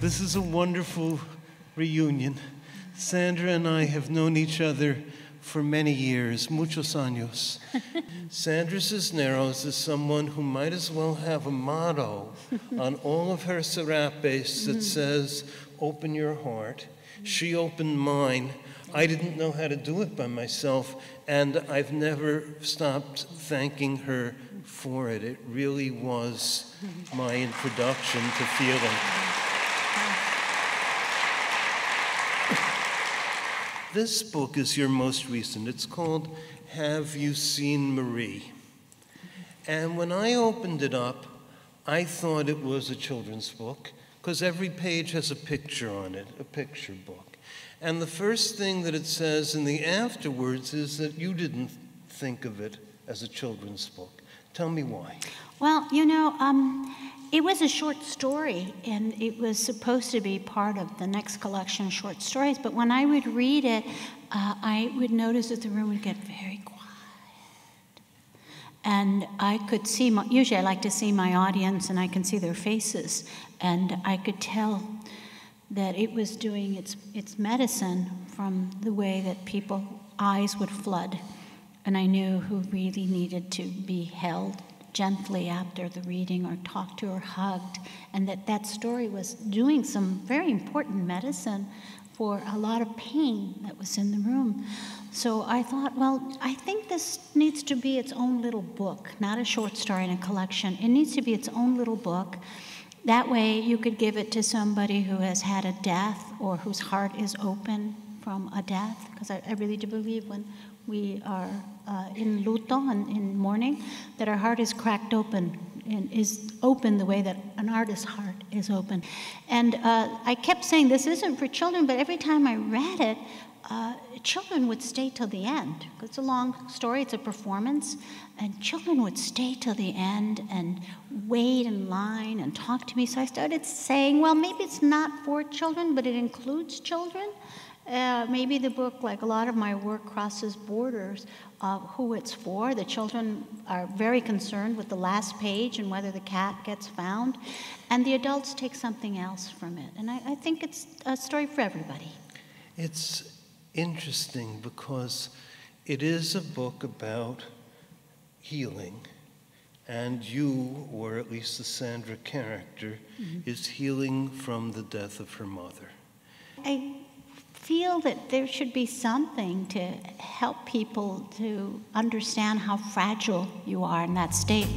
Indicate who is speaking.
Speaker 1: This is a wonderful reunion. Sandra and I have known each other for many years, muchos años. Sandra Cisneros is someone who might as well have a motto on all of her serapes that says, open your heart. She opened mine. I didn't know how to do it by myself, and I've never stopped thanking her for it. It really was my introduction to feeling. This book is your most recent. It's called Have You Seen Marie? And when I opened it up, I thought it was a children's book, because every page has a picture on it, a picture book. And the first thing that it says in the afterwards is that you didn't think of it as a children's book. Tell me why.
Speaker 2: Well, it was a short story, and it was supposed to be part of the next collection of short stories. But when I would read it, I would notice that the room would get very quiet. And I could see, usually I like to see my audience, and I can see their faces. And I could tell that it was doing its medicine from the way that people's eyes would flood. And I knew who really needed to be held gently after the reading, or talked to, or hugged, and that story was doing some very important medicine for a lot of pain that was in the room. So I thought, well, I think this needs to be its own little book, not a short story in a collection. It needs to be its own little book. That way you could give it to somebody who has had a death, or whose heart is open from a death, because I really do believe when we are in luto and in mourning, that our heart is cracked open and is open the way that an artist's heart is open. And I kept saying this isn't for children, but every time I read it, children would stay till the end. It's a long story, it's a performance, and children would stay till the end and wait in line and talk to me. So I started saying, well, maybe it's not for children, but it includes children. Maybe the book, like a lot of my work, crosses borders of who it's for. The children are very concerned with the last page and whether the cat gets found, and the adults take something else from it. And I think it's a story for everybody.
Speaker 1: It's interesting because it is a book about healing, and you, or at least the Sandra character, is healing from the death of her mother.
Speaker 2: I feel that there should be something to help people to understand how fragile you are in that state.